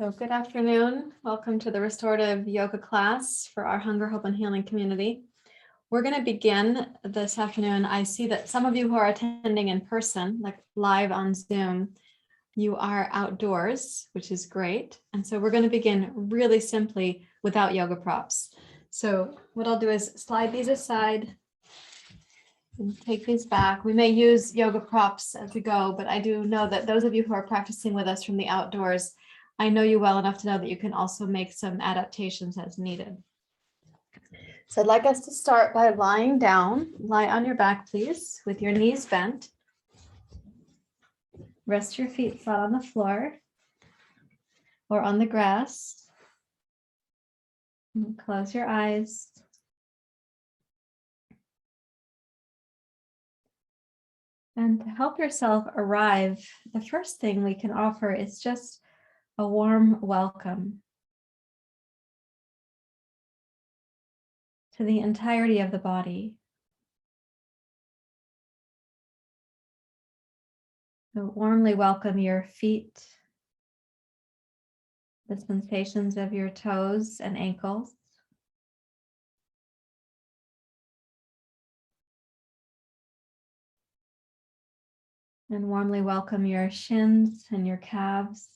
So good afternoon. Welcome to the restorative yoga class for our Hunger, Hope, and Healing community. We're going to begin this afternoon. I see that some of you who are attending in person, like live on Zoom, you are outdoors, which is great. And so we're going to begin really simply without yoga props. So what I'll do is slide these aside and take these back. We may use yoga props as we go, but I do know that those of you who are practicing with us from the outdoors, I know you well enough to know that you can also make some adaptations as needed. So I'd like us to start by lying down. Lie on your back, please, with your knees bent. Rest your feet flat on the floor or on the grass. And close your eyes. And to help yourself arrive, the first thing we can offer is just a warm welcome to the entirety of the body. So warmly welcome your feet, the sensations of your toes and ankles. And warmly welcome your shins and your calves.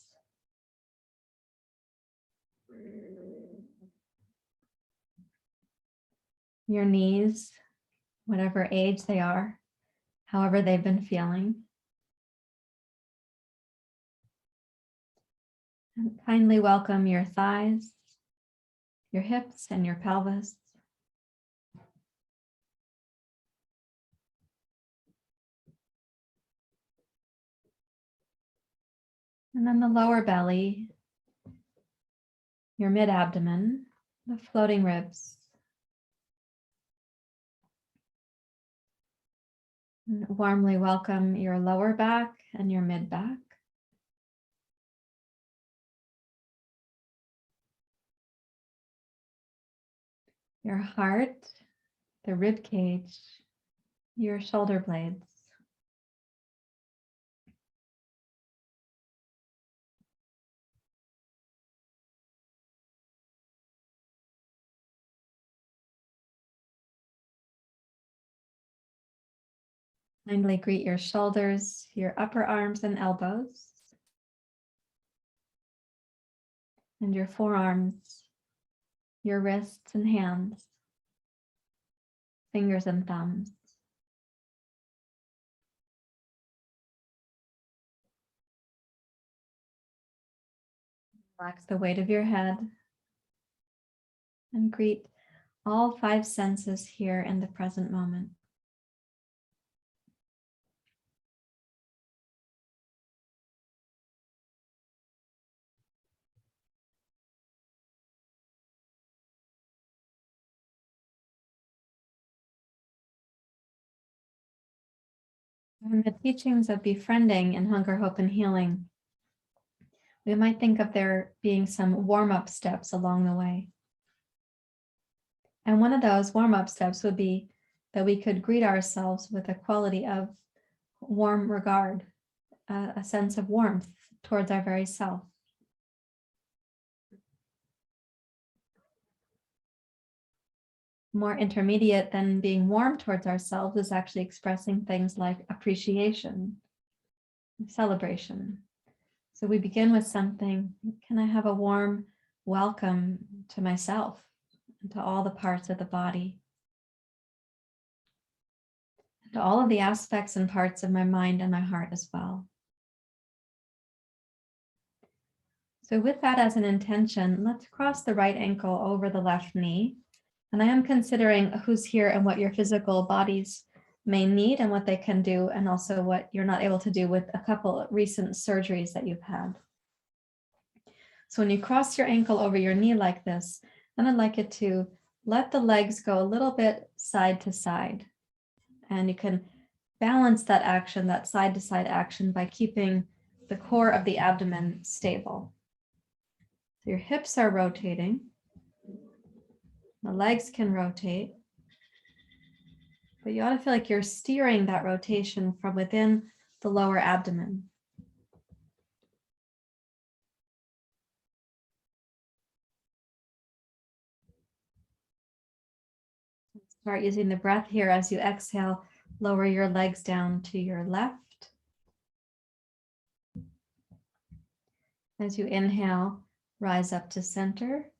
Your knees, whatever age they are, however they've been feeling. And kindly welcome your thighs, your hips, and your pelvis. And then the lower belly, your mid-abdomen, the floating ribs. And warmly welcome your lower back and your mid-back. Your heart, the rib cage, your shoulder blades. Kindly greet your shoulders, your upper arms and elbows, and your forearms, your wrists and hands, fingers and thumbs. Relax the weight of your head and greet all 5 senses here in the present moment. In the teachings of befriending and hunger, hope, and healing, we might think of there being some warm-up steps along the way. And one of those warm-up steps would be that we could greet ourselves with a quality of warm regard, a sense of warmth towards our very self. More intermediate than being warm towards ourselves is actually expressing things like appreciation, celebration. So we begin with something, can I have a warm welcome to myself and to all the parts of the body, and to all of the aspects and parts of my mind and my heart as well. So with that as an intention, let's cross the right ankle over the left knee. And I am considering who's here and what your physical bodies may need and what they can do, and also what you're not able to do with a couple of recent surgeries that you've had. So when you cross your ankle over your knee like this, then I'd like you to let the legs go a little bit side to side. And you can balance that action, that side to side action, by keeping the core of the abdomen stable. So your hips are rotating. The legs can rotate, but you ought to feel like you're steering that rotation from within the lower abdomen. Start using the breath here as you exhale. Lower your legs down to your left. As you inhale, rise up to center.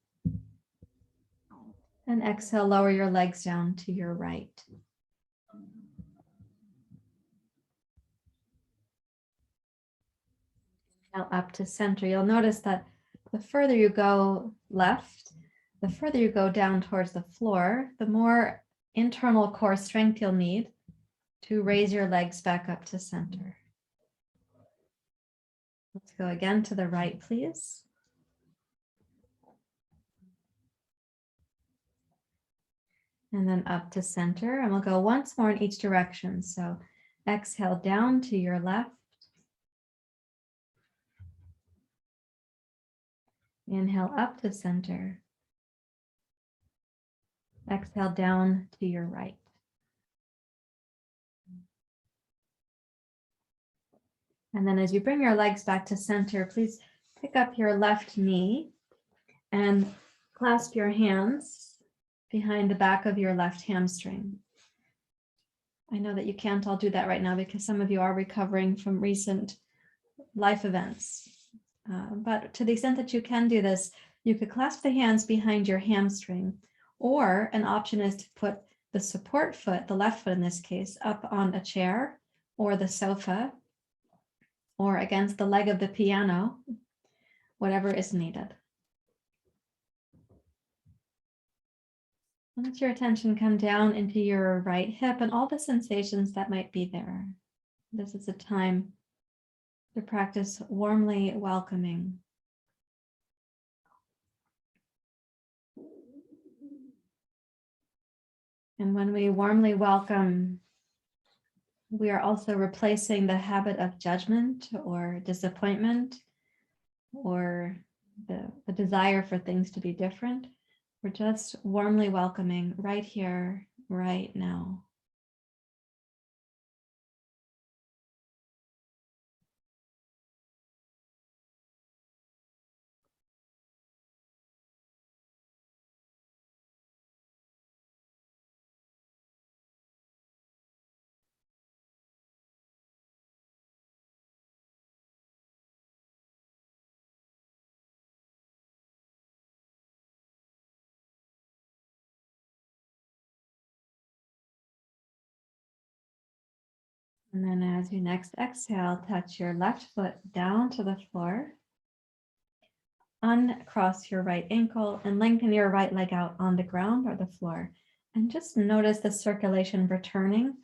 And exhale, lower your legs down to your right. Inhale up to center. You'll notice that the further you go left, the further you go down towards the floor, the more internal core strength you'll need to raise your legs back up to center. Let's go again to the right, please. And then up to center, and we'll go once more in each direction. So exhale down to your left. Inhale up to center. Exhale down to your right. And then as you bring your legs back to center, please pick up your left knee and clasp your hands behind the back of your left hamstring. I know that you can't all do that right now because some of you are recovering from recent life events. But to the extent that you can do this, you could clasp the hands behind your hamstring, or an option is to put the support foot, the left foot in this case, up on a chair or the sofa or against the leg of the piano, whatever is needed. Let your attention come down into your right hip and all the sensations that might be there. This is a time to practice warmly welcoming. And when we warmly welcome, we are also replacing the habit of judgment or disappointment or the desire for things to be different. We're just warmly welcoming right here, right now. And then as you next exhale, touch your left foot down to the floor. Uncross your right ankle and lengthen your right leg out on the ground or the floor. And just notice the circulation returning.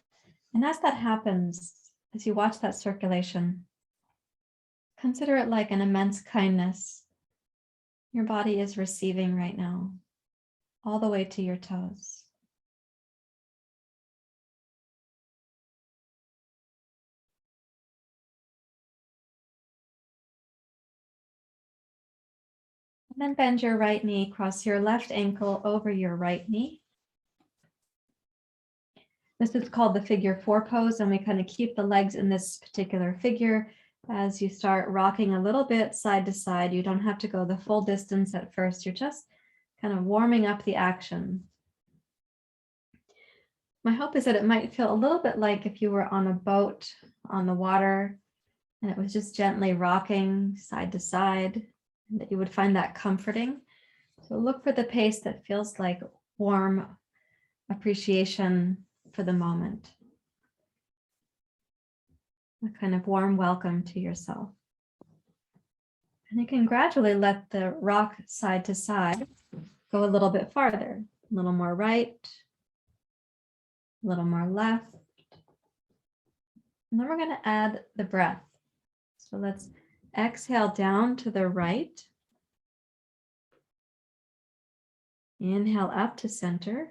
And as that happens, as you watch that circulation, consider it like an immense kindness your body is receiving right now, all the way to your toes. And then bend your right knee, cross your left ankle over your right knee. This is called the figure 4 pose, and we kind of keep the legs in this particular figure as you start rocking a little bit side to side. You don't have to go the full distance at first. You're just kind of warming up the action. My hope is that it might feel a little bit like if you were on a boat on the water and it was just gently rocking side to side, and that you would find that comforting. So look for the pace that feels like warm appreciation for the moment. A kind of warm welcome to yourself. And you can gradually let the rock side to side go a little bit farther, a little more right, a little more left. And then we're going to add the breath. So let's exhale down to the right. Inhale up to center.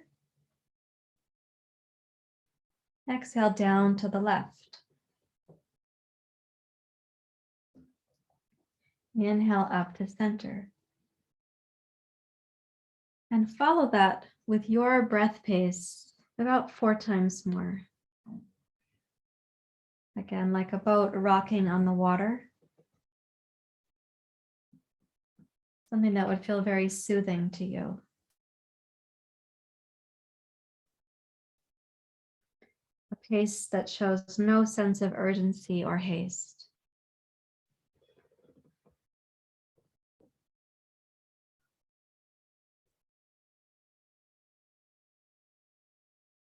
Exhale down to the left. Inhale up to center. And follow that with your breath pace about 4 times more. Again, like a boat rocking on the water. Something that would feel very soothing to you. pace that shows no sense of urgency or haste.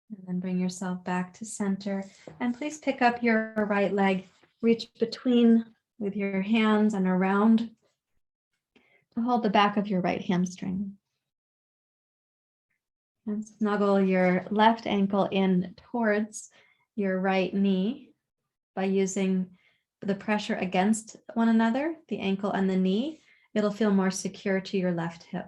And then bring yourself back to center. And please pick up your right leg, reach between with your hands and around to hold the back of your right hamstring. And snuggle your left ankle in towards your right knee by using the pressure against one another, the ankle and the knee. It'll feel more secure to your left hip.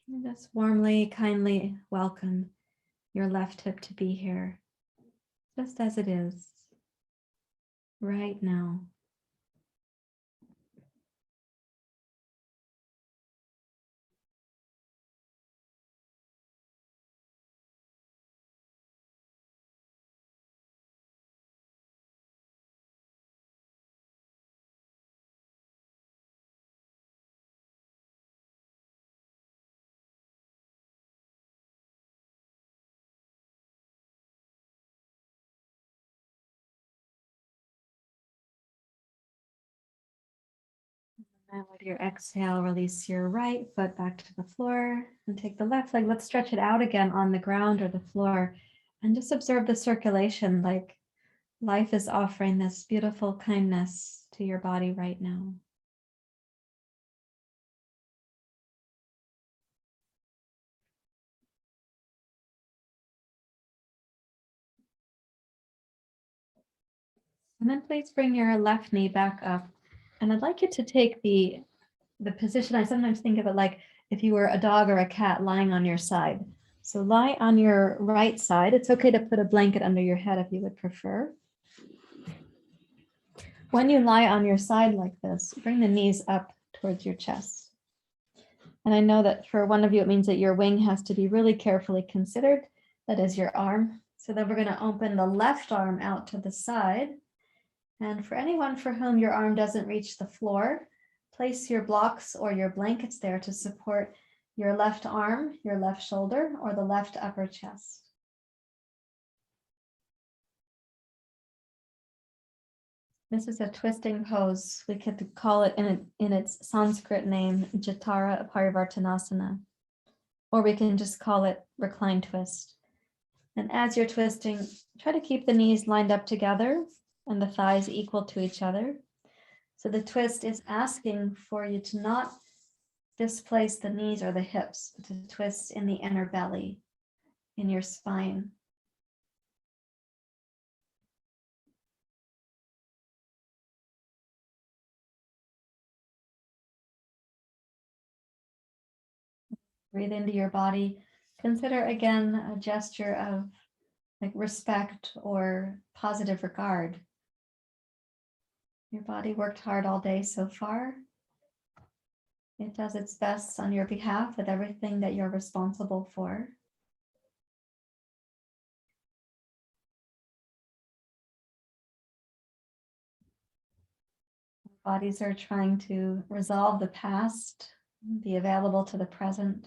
And just warmly, kindly welcome your left hip to be here, just as it is, right now. And with your exhale, release your right foot back to the floor and take the left leg. Let's stretch it out again on the ground or the floor and just observe the circulation, like life is offering this beautiful kindness to your body right now. And then please bring your left knee back up. And I'd like you to take the position. I sometimes think of it like if you were a dog or a cat lying on your side. So lie on your right side. It's okay to put a blanket under your head if you would prefer. When you lie on your side like this, bring the knees up towards your chest. And I know that for one of you, it means that your wing has to be really carefully considered. That is your arm. So then we're going to open the left arm out to the side. And for anyone for whom your arm doesn't reach the floor, place your blocks or your blankets there to support your left arm, your left shoulder, or the left upper chest. This is a twisting pose. We could call it in its Sanskrit name, Jatara Parivartanasana, or we can just call it reclined twist. And as you're twisting, try to keep the knees lined up together and the thighs equal to each other. So the twist is asking for you to not displace the knees or the hips, but to twist in the inner belly, in your spine. Breathe into your body. Consider again a gesture of like respect or positive regard. Your body worked hard all day so far. It does its best on your behalf with everything that you're responsible for. Bodies are trying to resolve the past, be available to the present.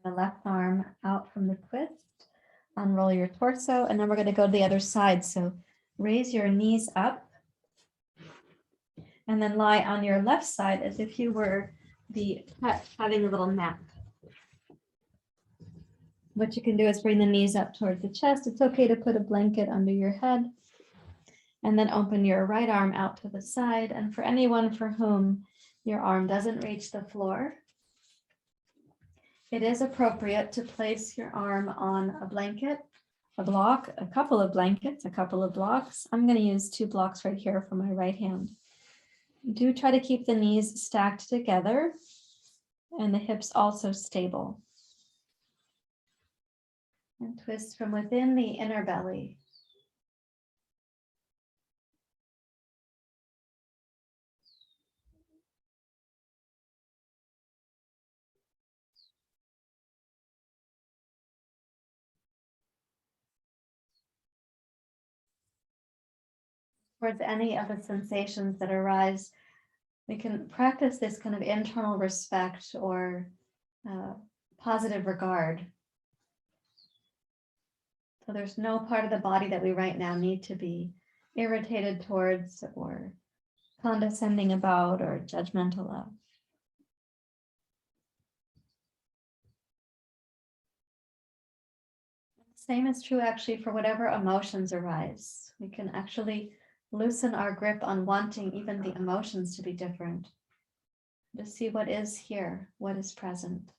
The left arm out from the twist, unroll your torso, and then we're going to go to the other side. So raise your knees up and then lie on your left side as if you were the pet having a little nap. What you can do is bring the knees up towards the chest. It's okay to put a blanket under your head and then open your right arm out to the side. And for anyone for whom your arm doesn't reach the floor, it is appropriate to place your arm on a blanket, a block, a couple of blankets, a couple of blocks. I'm going to use 2 blocks right here for my right hand. Do try to keep the knees stacked together and the hips also stable. And twist from within the inner belly. Towards any of the sensations that arise, we can practice this kind of internal respect or positive regard. So there's no part of the body that we right now need to be irritated towards or condescending about or judgmental of. Same is true actually for whatever emotions arise. We can actually loosen our grip on wanting even the emotions to be different. Just see what is here, what is present.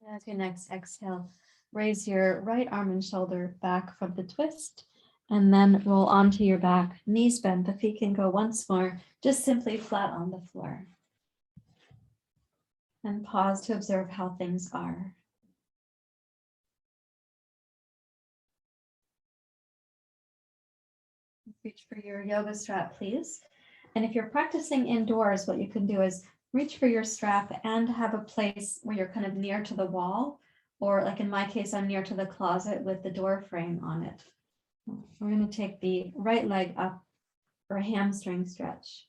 As your next exhale, raise your right arm and shoulder back from the twist, and then roll onto your back, knees bent. The feet can go once more, just simply flat on the floor. And pause to observe how things are. Reach for your yoga strap, please. And if you're practicing indoors, what you can do is reach for your strap and have a place where you're kind of near to the wall, or like in my case, I'm near to the closet with the door frame on it. We're going to take the right leg up for a hamstring stretch.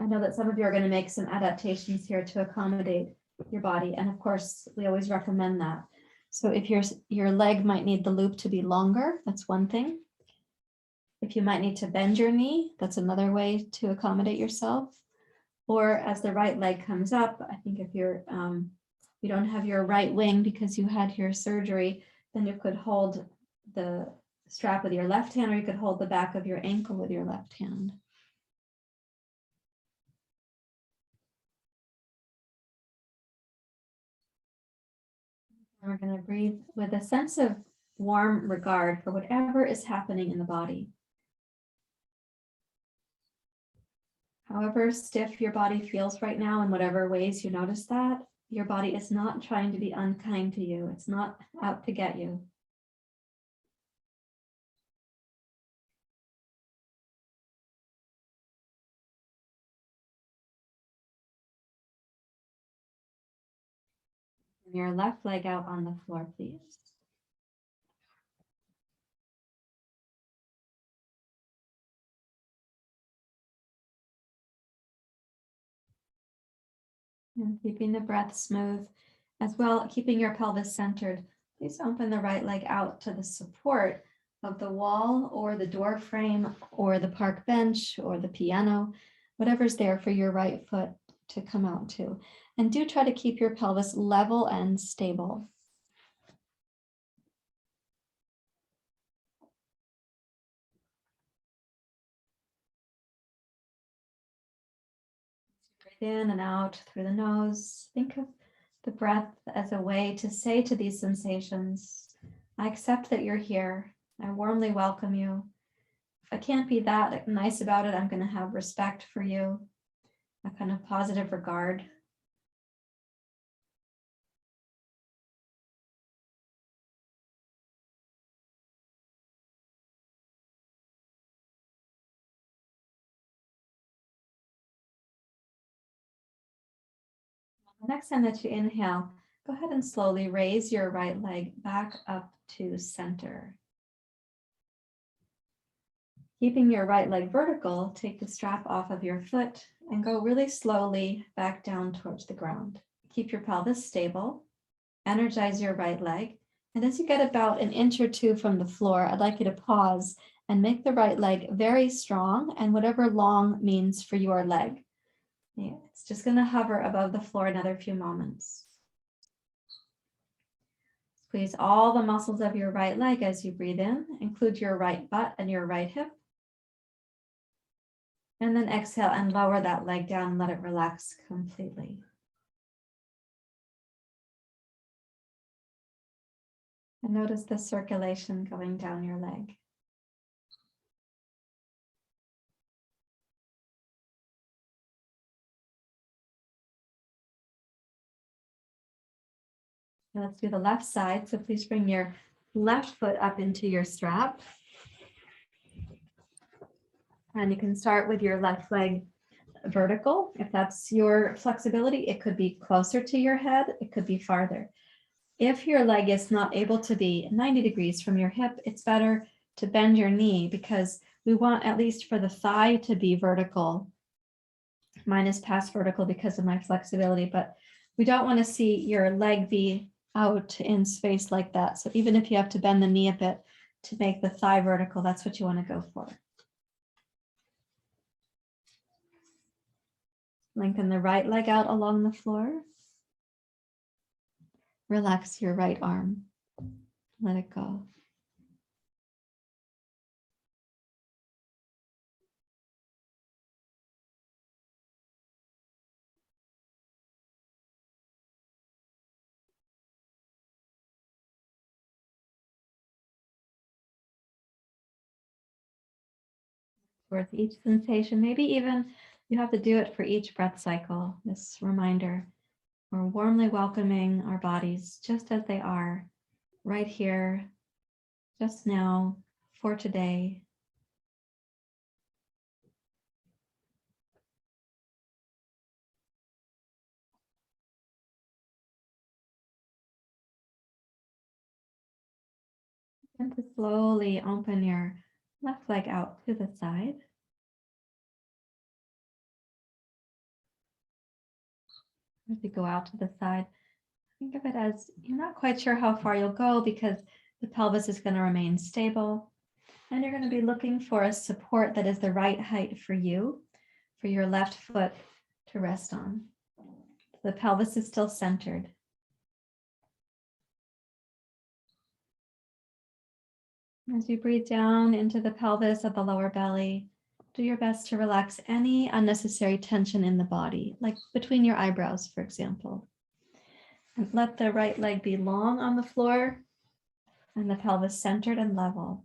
I know that some of you are going to make some adaptations here to accommodate your body. And of course, we always recommend that. So if your leg might need the loop to be longer, that's one thing. If you might need to bend your knee, that's another way to accommodate yourself. Or as the right leg comes up, I think if you don't have your right wing because you had your surgery, then you could hold the strap with your left hand, or you could hold the back of your ankle with your left hand. And we're going to breathe with a sense of warm regard for whatever is happening in the body. However stiff your body feels right now, in whatever ways you notice that, your body is not trying to be unkind to you. It's not out to get you. Your left leg out on the floor, please. And keeping the breath smooth as well, keeping your pelvis centered. Please open the right leg out to the support of the wall or the door frame or the park bench or the piano, whatever's there for your right foot to come out to. And do try to keep your pelvis level and stable. Breathe in and out through the nose. Think of the breath as a way to say to these sensations, I accept that you're here. I warmly welcome you. If I can't be that nice about it, I'm going to have respect for you, a kind of positive regard. The next time that you inhale, go ahead and slowly raise your right leg back up to center. Keeping your right leg vertical, take the strap off of your foot and go really slowly back down towards the ground. Keep your pelvis stable, energize your right leg, And as you get about an inch or two from the floor, I'd like you to pause and make the right leg very strong, and whatever long means for your leg. Yeah, it's just going to hover above the floor another few moments. Squeeze all the muscles of your right leg as you breathe in. Include your right butt and your right hip. And then exhale and lower that leg down and let it relax completely. And notice the circulation going down your leg. Now let's do the left side. So please bring your left foot up into your strap. And you can start with your left leg vertical. If that's your flexibility, it could be closer to your head. It could be farther. If your leg is not able to be 90 degrees from your hip, it's better to bend your knee, because we want at least for the thigh to be vertical. Mine is past vertical because of my flexibility, but we don't want to see your leg be out in space like that. So even if you have to bend the knee a bit to make the thigh vertical, that's what you want to go for. Lengthen the right leg out along the floor. Relax your right arm. Let it go. Towards each sensation, maybe even you have to do it for each breath cycle. This reminder, we're warmly welcoming our bodies just as they are, right here, just now, for today. And to slowly open your left leg out to the side. As you go out to the side, think of it as you're not quite sure how far you'll go, because the pelvis is going to remain stable. And you're going to be looking for a support that is the right height for you, for your left foot to rest on. The pelvis is still centered. As you breathe down into the pelvis of the lower belly, do your best to relax any unnecessary tension in the body, like between your eyebrows, for example. And let the right leg be long on the floor and the pelvis centered and level.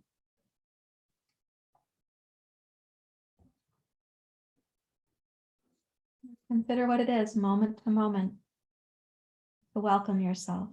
Consider what it is, moment to moment, to welcome yourself.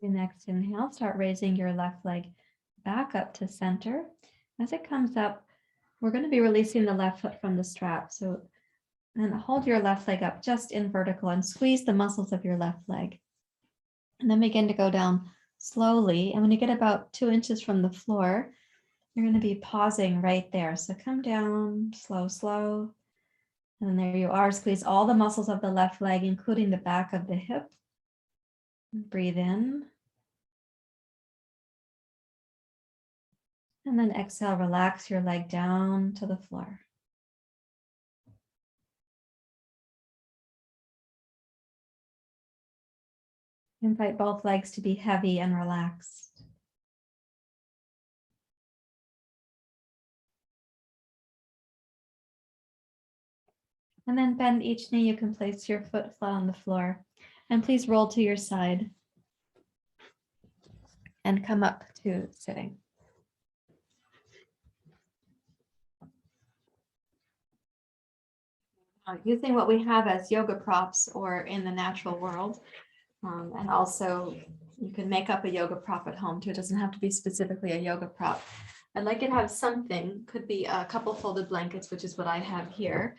Your next inhale, start raising your left leg back up to center. As it comes up, we're going to be releasing the left foot from the strap. So then hold your left leg up just in vertical and squeeze the muscles of your left leg. And then begin to go down slowly. And when you get about 2 inches from the floor, you're going to be pausing right there. So come down, slow, slow. And there you are. Squeeze all the muscles of the left leg, including the back of the hip. Breathe in. And then exhale, relax your leg down to the floor. Invite both legs to be heavy and relaxed. And then bend each knee. You can place your foot flat on the floor. And please roll to your side and come up to sitting. using what we have as yoga props or in the natural world. And also you can make up a yoga prop at home too. It doesn't have to be specifically a yoga prop. I'd like you to have something, could be a couple folded blankets, which is what I have here,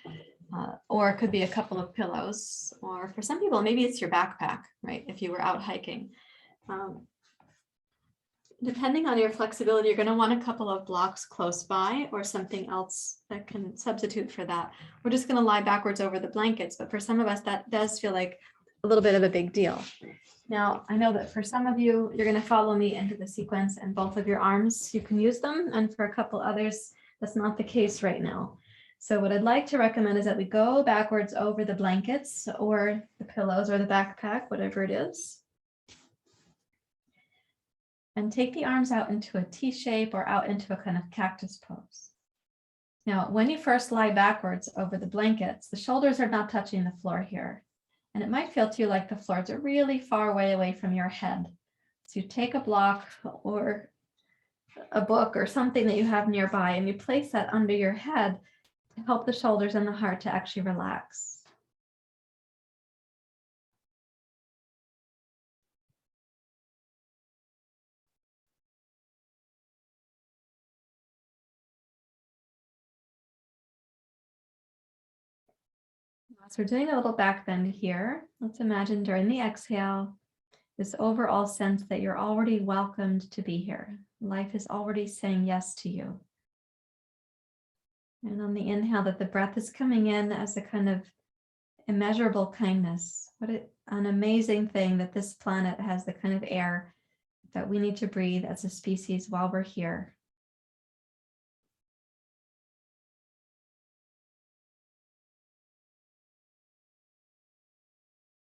or it could be a couple of pillows, or for some people, maybe it's your backpack, right? If you were out hiking. Depending on your flexibility, you're going to want a couple of blocks close by or something else that can substitute for that. We're just going to lie backwards over the blankets, but for some of us, that does feel like a little bit of a big deal. Now, I know that for some of you, you're going to follow me into the sequence and both of your arms, you can use them. And for a couple others, that's not the case right now. So what I'd like to recommend is that we go backwards over the blankets or the pillows or the backpack, whatever it is. And take the arms out into a T shape or out into a kind of cactus pose. Now, when you first lie backwards over the blankets, the shoulders are not touching the floor here. And it might feel to you like the floors are really far away from your head. So you take a block or a book or something that you have nearby and you place that under your head to help the shoulders and the heart to actually relax. So we're doing a little back bend here. Let's imagine during the exhale, this overall sense that you're already welcomed to be here. Life is already saying yes to you. And on the inhale, that the breath is coming in as a kind of immeasurable kindness. What an amazing thing that this planet has the kind of air that we need to breathe as a species while we're here.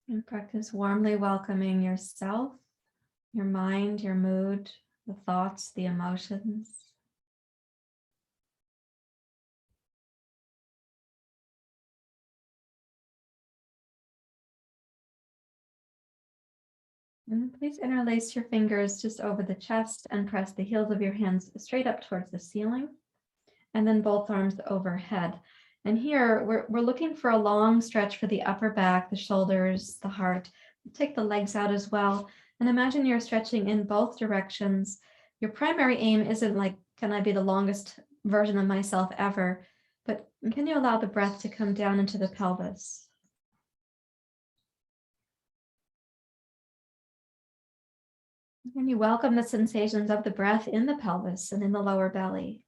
And practice warmly welcoming yourself, your mind, your mood, the thoughts, the emotions. And please interlace your fingers just over the chest and press the heels of your hands straight up towards the ceiling. And then both arms overhead. And here we're looking for a long stretch for the upper back, the shoulders, the heart. Take the legs out as well. And imagine you're stretching in both directions. Your primary aim isn't like, can I be the longest version of myself ever? But can you allow the breath to come down into the pelvis? And you welcome the sensations of the breath in the pelvis and in the lower belly.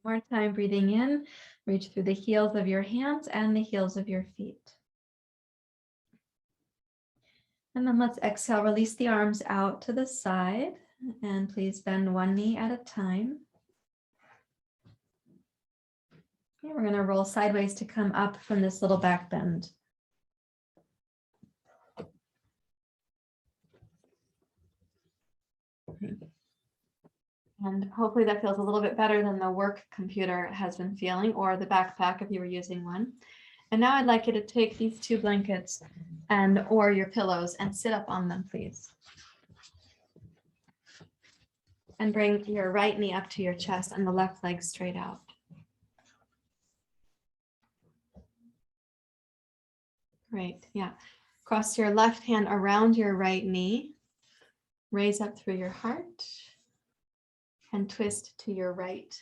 One more time, breathing in, reach through the heels of your hands and the heels of your feet. And then let's exhale, release the arms out to the side, and please bend one knee at a time. Okay, we're going to roll sideways to come up from this little back bend. And hopefully that feels a little bit better than the work computer has been feeling, or the backpack if you were using one. And now I'd like you to take these two blankets or your pillows and sit up on them, please. And bring your right knee up to your chest and the left leg straight out. Great, yeah. Cross your left hand around your right knee. Raise up through your heart and twist to your right.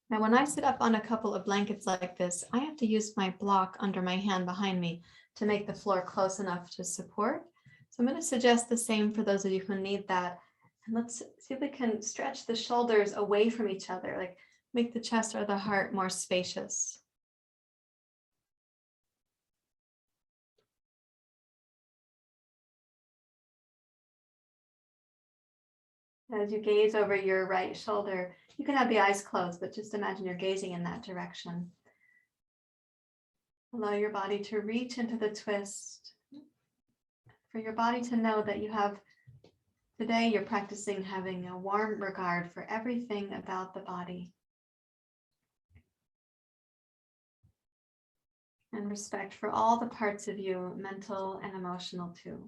Now, when I sit up on a couple of blankets like this, I have to use my block under my hand behind me to make the floor close enough to support. So I'm going to suggest the same for those of you who need that. And let's see if we can stretch the shoulders away from each other, like make the chest or the heart more spacious. As you gaze over your right shoulder, you can have the eyes closed, but just imagine you're gazing in that direction. Allow your body to reach into the twist. For your body to know that you have, today you're practicing having a warm regard for everything about the body. And respect for all the parts of you, mental and emotional too.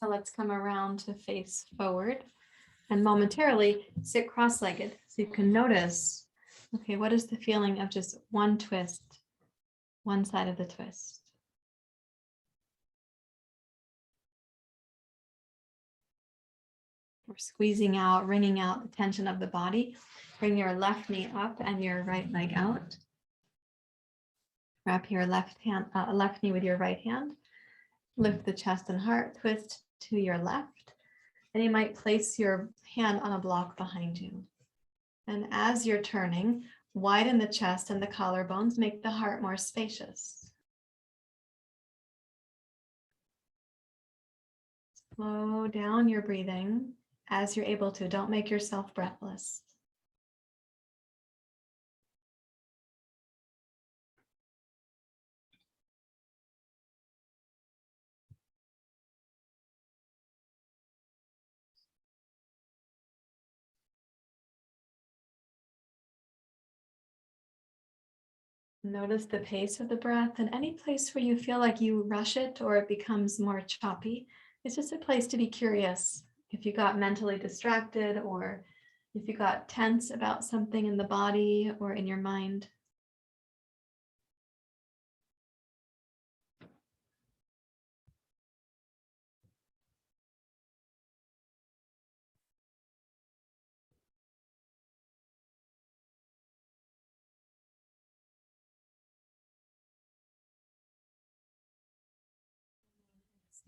So let's come around to face forward and momentarily sit cross-legged so you can notice, okay, what is the feeling of just one twist, one side of the twist? We're squeezing out, wringing out the tension of the body. Bring your left knee up and your right leg out. Wrap your left knee with your right hand. Lift the chest and heart, twist to your left. And you might place your hand on a block behind you. And as you're turning, widen the chest and the collarbones, make the heart more spacious. Slow down your breathing as you're able to. Don't make yourself breathless. Notice the pace of the breath, and any place where you feel like you rush it or it becomes more choppy, it's just a place to be curious. If you got mentally distracted or if you got tense about something in the body or in your mind.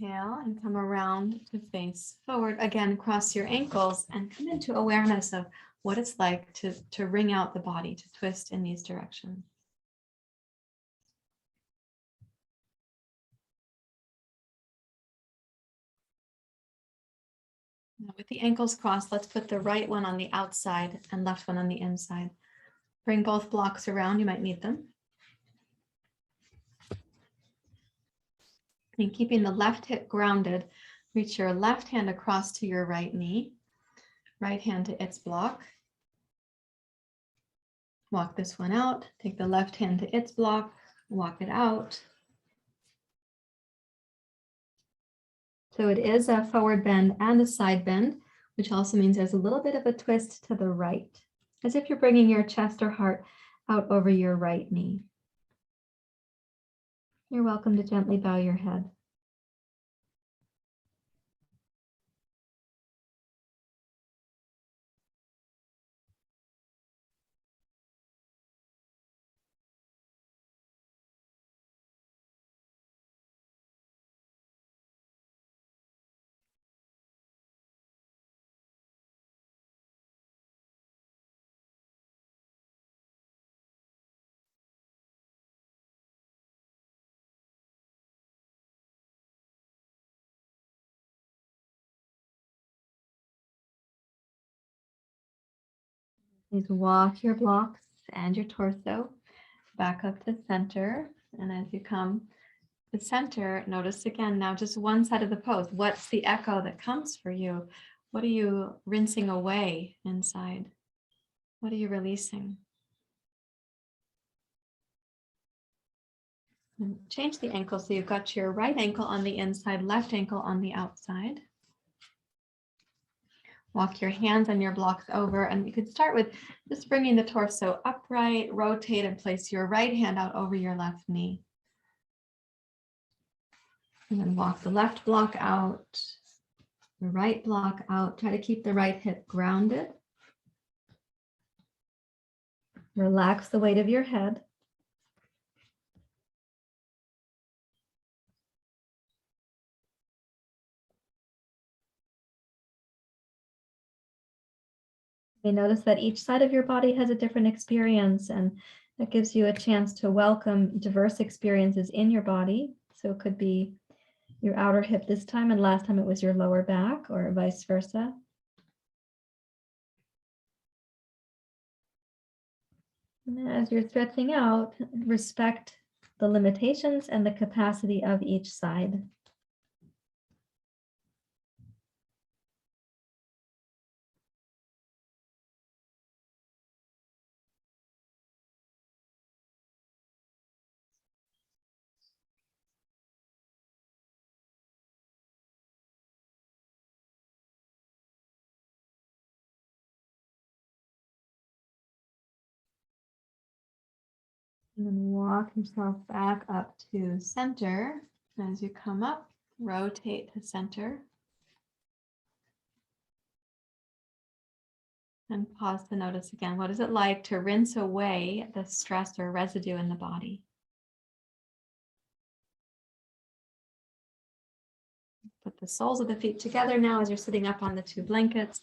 Exhale and come around to face forward. Again, cross your ankles and come into awareness of what it's like to wring out the body, to twist in these directions. Now with the ankles crossed, let's put the right one on the outside and left one on the inside. Bring both blocks around, you might need them. And keeping the left hip grounded, reach your left hand across to your right knee, right hand to its block. Walk this one out, take the left hand to its block, walk it out. So it is a forward bend and a side bend, which also means there's a little bit of a twist to the right, as if you're bringing your chest or heart out over your right knee. You're welcome to gently bow your head. Please walk your blocks and your torso back up to center. And as you come to center, notice again, now just one side of the pose. What's the echo that comes for you? What are you rinsing away inside? What are you releasing? And change the ankle so you've got your right ankle on the inside, left ankle on the outside. Walk your hands and your blocks over, and you could start with just bringing the torso upright, rotate, and place your right hand out over your left knee. And then walk the left block out, the right block out. Try to keep the right hip grounded. Relax the weight of your head. You notice that each side of your body has a different experience, and that gives you a chance to welcome diverse experiences in your body. So it could be your outer hip this time, and last time it was your lower back, or vice versa. And as you're stretching out, respect the limitations and the capacity of each side. And then walk yourself back up to center. As you come up, rotate to center. And pause to notice again, what is it like to rinse away the stress or residue in the body? Put the soles of the feet together now as you're sitting up on the two blankets.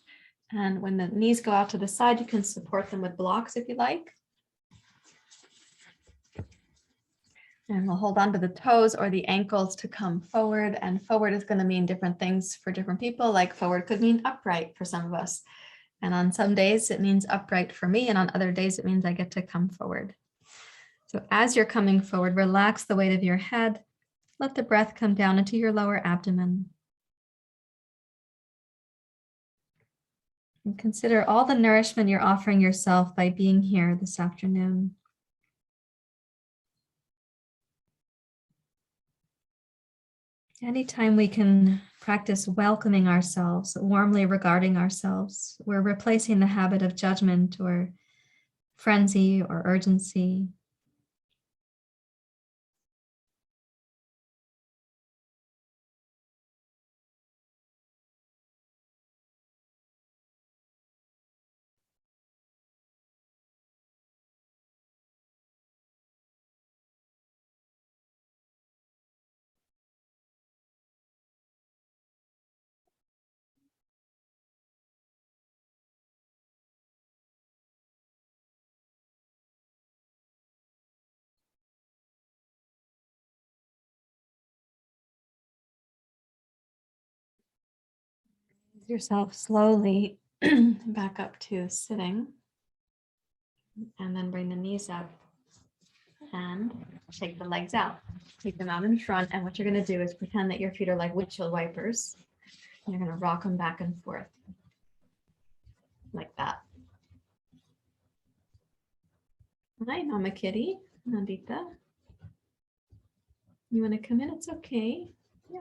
And when the knees go out to the side, you can support them with blocks if you like. And we'll hold on to the toes or the ankles to come forward. And forward is going to mean different things for different people. Like forward could mean upright for some of us. And on some days it means upright for me. And on other days it means I get to come forward. So as you're coming forward, relax the weight of your head. Let the breath come down into your lower abdomen. And consider all the nourishment you're offering yourself by being here this afternoon. Anytime we can practice welcoming ourselves, warmly regarding ourselves, we're replacing the habit of judgment or frenzy or urgency. Yourself slowly back up to sitting, and then bring the knees up and take the legs out. Take them out in front, and what you're going to do is pretend that your feet are like windshield wipers. And you're going to rock them back and forth like that. Hi, Mama Kitty, Nandita. You want to come in? It's okay. Yeah.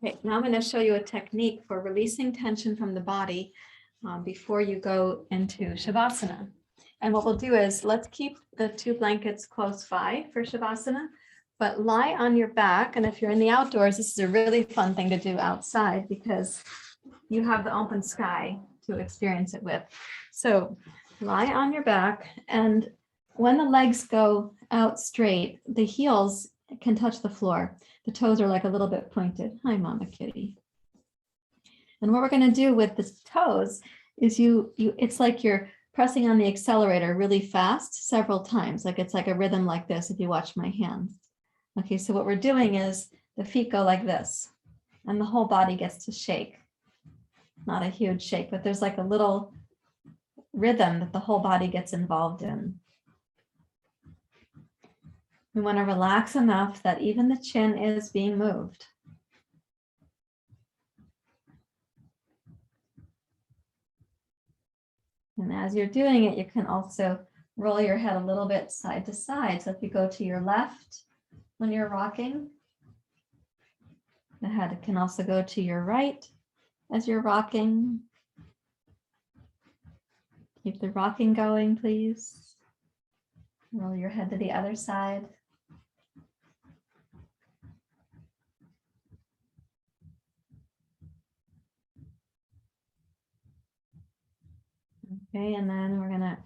Okay, now I'm going to show you a technique for releasing tension from the body before you go into Shavasana. And what we'll do is let's keep the two blankets close by for Shavasana, but lie on your back. And if you're in the outdoors, this is a really fun thing to do outside because you have the open sky to experience it with. So lie on your back, and when the legs go out straight, the heels can touch the floor. The toes are like a little bit pointed. Hi, Mama Kitty. And what we're going to do with the toes is it's like you're pressing on the accelerator really fast several times. Like it's like a rhythm like this if you watch my hands. Okay, so what we're doing is the feet go like this, and the whole body gets to shake. Not a huge shake, but there's like a little rhythm that the whole body gets involved in. We want to relax enough that even the chin is being moved. And as you're doing it, you can also roll your head a little bit side to side. So if you go to your left when you're rocking, the head can also go to your right as you're rocking. Keep the rocking going, please. Roll your head to the other side. Okay, and then we're gonna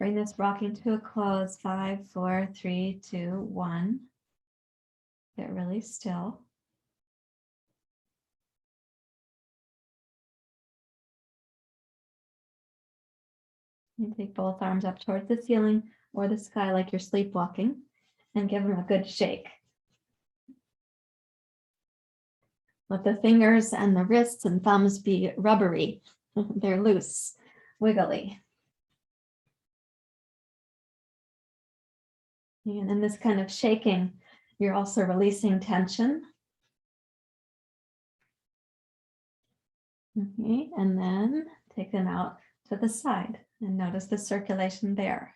bring this rocking to a close. 5, 4, 3, 2, 1. Get really still. You take both arms up towards the ceiling or the sky like you're sleepwalking, and give them a good shake. Let the fingers and the wrists and thumbs be rubbery. They're loose, wiggly. And in this kind of shaking, you're also releasing tension. Okay, and then take them out to the side and notice the circulation there.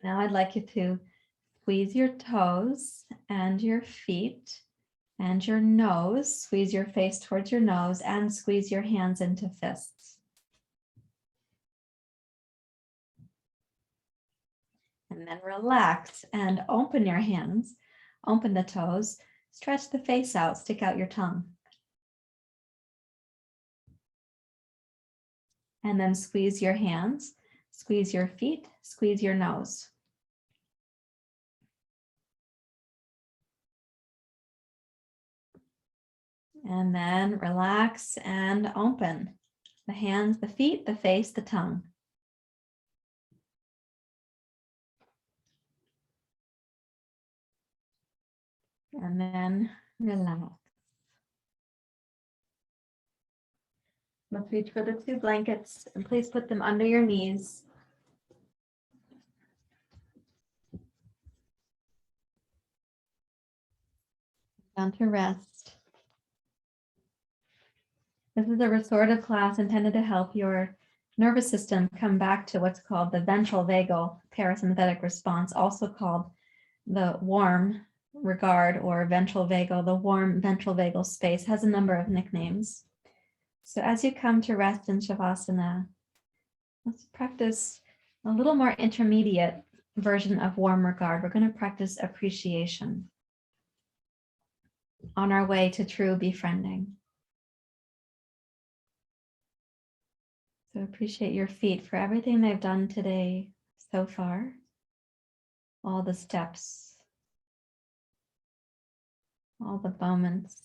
Now I'd like you to squeeze your toes and your feet and your nose. Squeeze your face towards your nose and squeeze your hands into fists. And then relax and open your hands. Open the toes. Stretch the face out. Stick out your tongue. And then squeeze your hands. Squeeze your feet. Squeeze your nose. And then relax and open the hands, the feet, the face, the tongue. And then relax. Let's reach for the 2 blankets and please put them under your knees. Down to rest. This is a restorative class intended to help your nervous system come back to what's called the ventral vagal parasympathetic response, also called the warm regard or ventral vagal. The warm ventral vagal space has a number of nicknames. So as you come to rest in Shavasana, let's practice a little more intermediate version of warm regard. We're going to practice appreciation on our way to true befriending. So appreciate your feet for everything they've done today so far, all the steps, all the moments,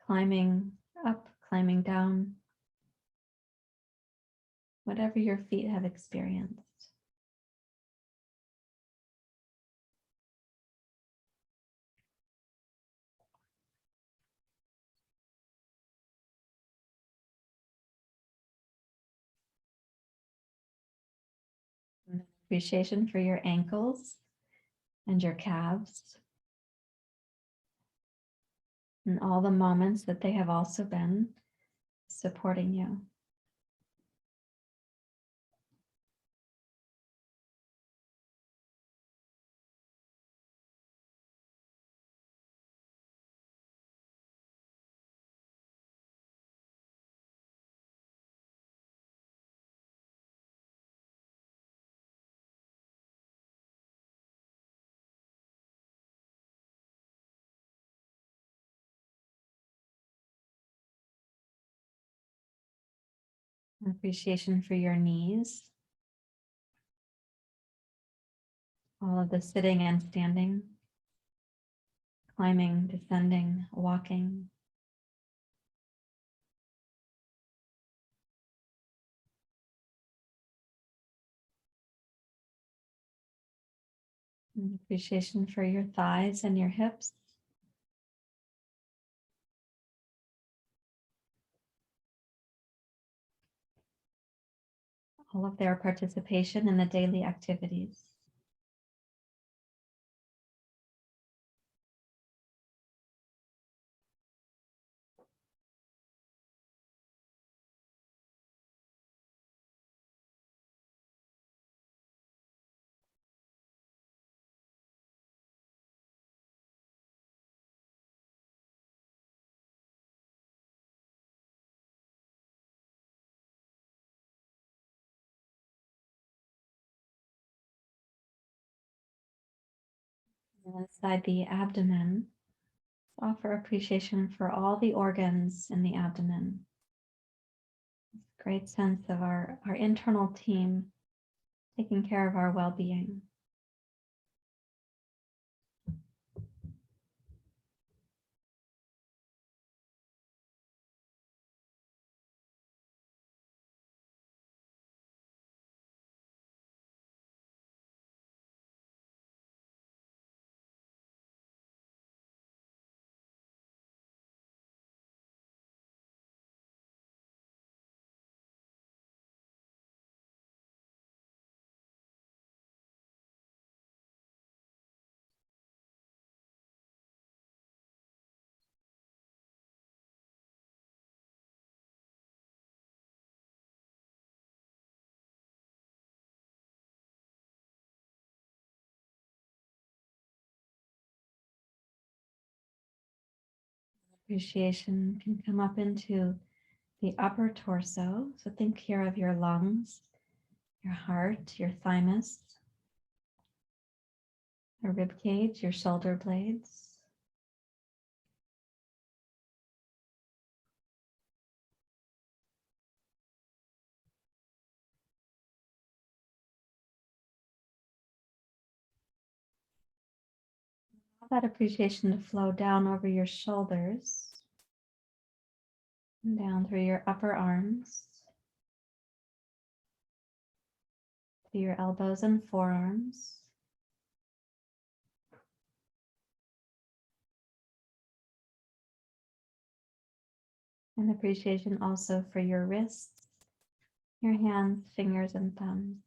climbing up, climbing down, whatever your feet have experienced. Appreciation for your ankles and your calves and all the moments that they have also been supporting you. Appreciation for your knees, all of the sitting and standing, climbing, descending, walking. And appreciation for your thighs and your hips. All of their participation in the daily activities. And inside the abdomen, offer appreciation for all the organs in the abdomen. Great sense of our internal team taking care of our well-being. Appreciation can come up into the upper torso. So think here of your lungs, your heart, your thymus, your rib cage, your shoulder blades. Allow that appreciation to flow down over your shoulders and down through your upper arms, to your elbows and forearms. And appreciation also for your wrists, your hands, fingers, and thumbs.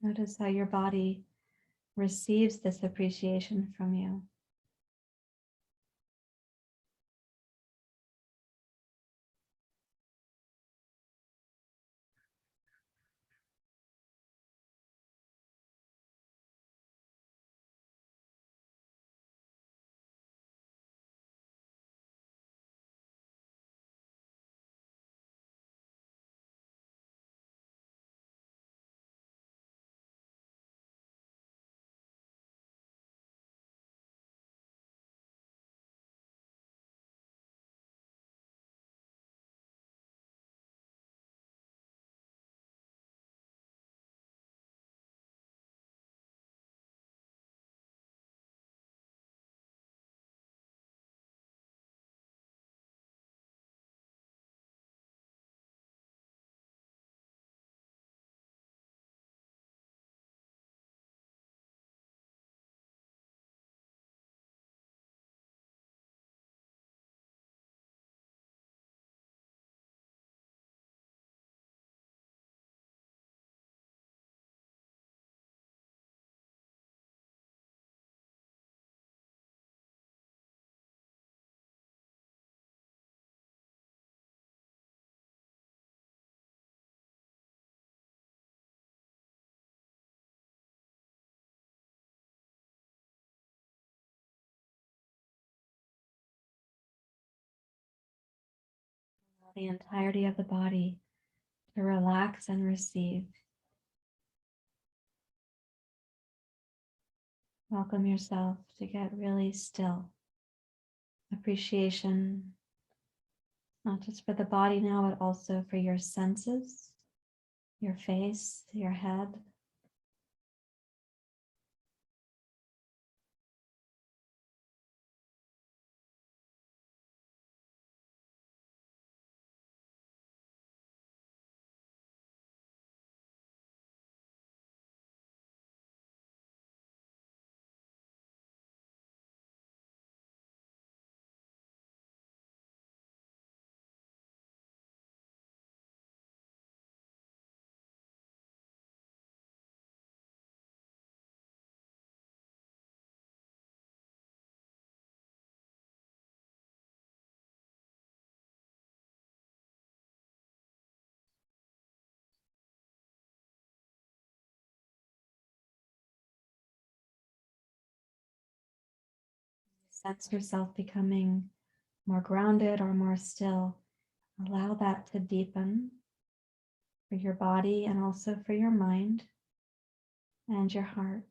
Notice how your body receives this appreciation from you. Allow the entirety of the body to relax and receive. Welcome yourself to get really still. Appreciation, not just for the body now, but also for your senses, your face, your head. Sense yourself becoming more grounded or more still. Allow that to deepen for your body and also for your mind and your heart.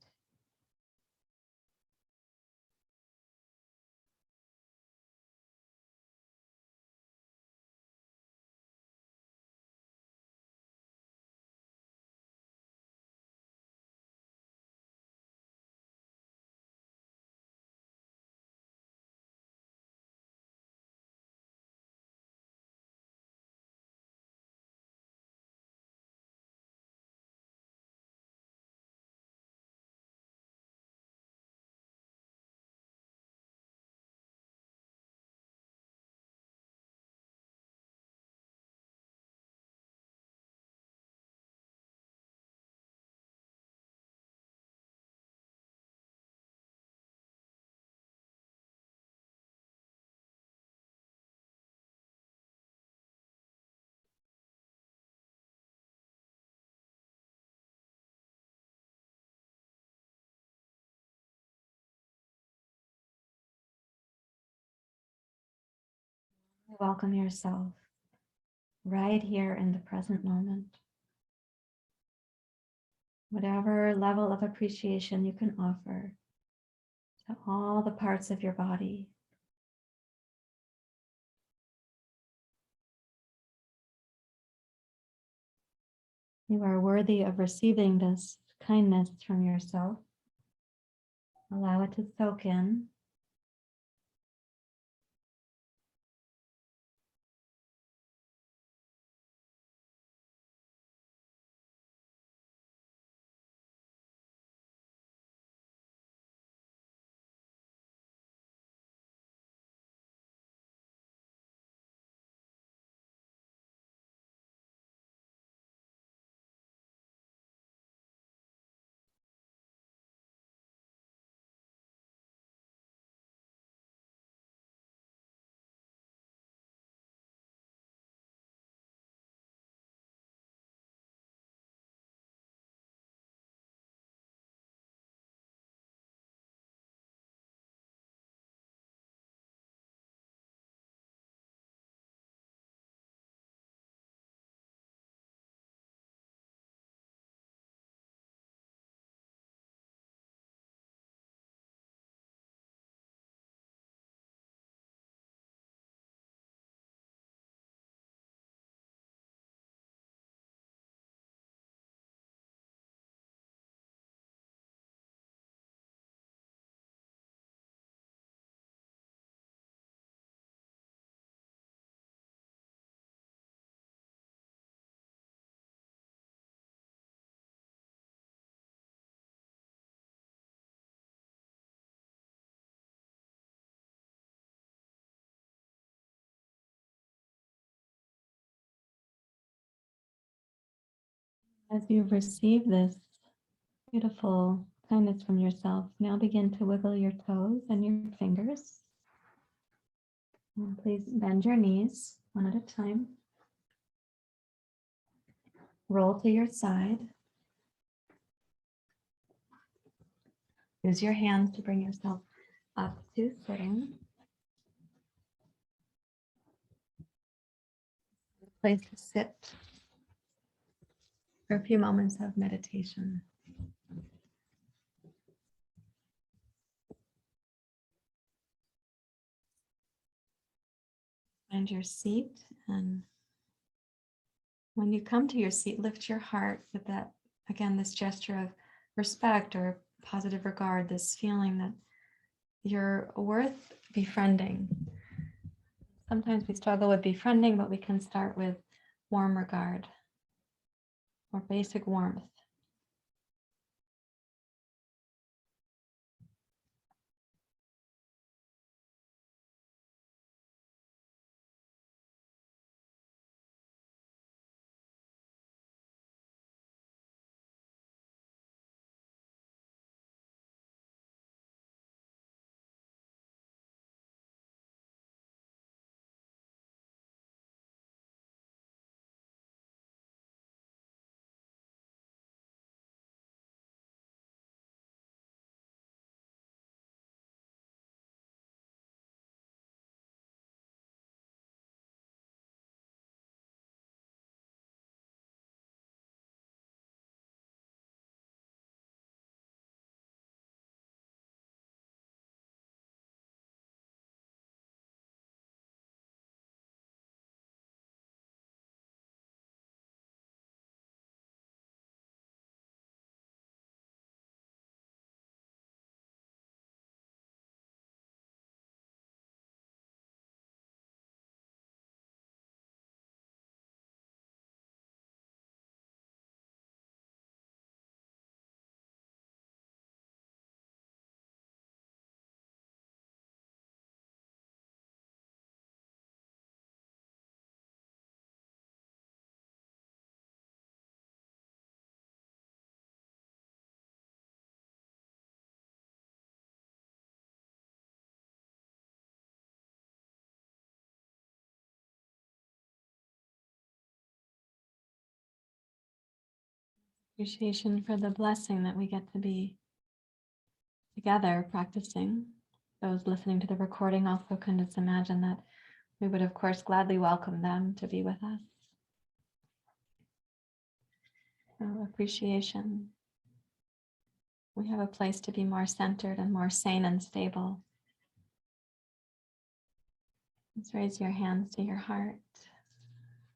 Welcome yourself right here in the present moment. Whatever level of appreciation you can offer to all the parts of your body. You are worthy of receiving this kindness from yourself. Allow it to soak in. As you receive this beautiful kindness from yourself, now begin to wiggle your toes and your fingers. And please bend your knees one at a time. Roll to your side. Use your hands to bring yourself up to sitting. Place to sit for a few moments of meditation. Find your seat, and when you come to your seat, lift your heart with that, again, this gesture of respect or positive regard, this feeling that you're worth befriending. Sometimes we struggle with befriending, but we can start with warm regard or basic warmth. Appreciation for the blessing that we get to be together practicing. Those listening to the recording also can just imagine that We would, of course, gladly welcome them to be with us. Our appreciation. We have a place to be more centered and more sane and stable. Let's raise your hands to your heart.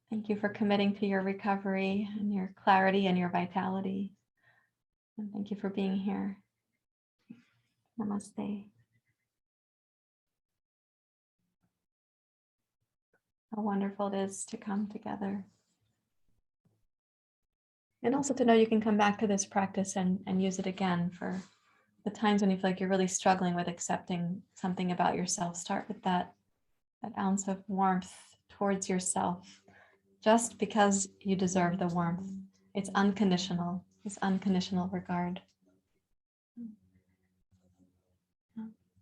Thank you for committing to your recovery and your clarity and your vitality. And thank you for being here. Namaste. How wonderful it is to come together. And also to know you can come back to this practice and use it again for the times when you feel like you're really struggling with accepting something about yourself. Start with that ounce of warmth towards yourself, just because you deserve the warmth. It's unconditional. It's unconditional regard.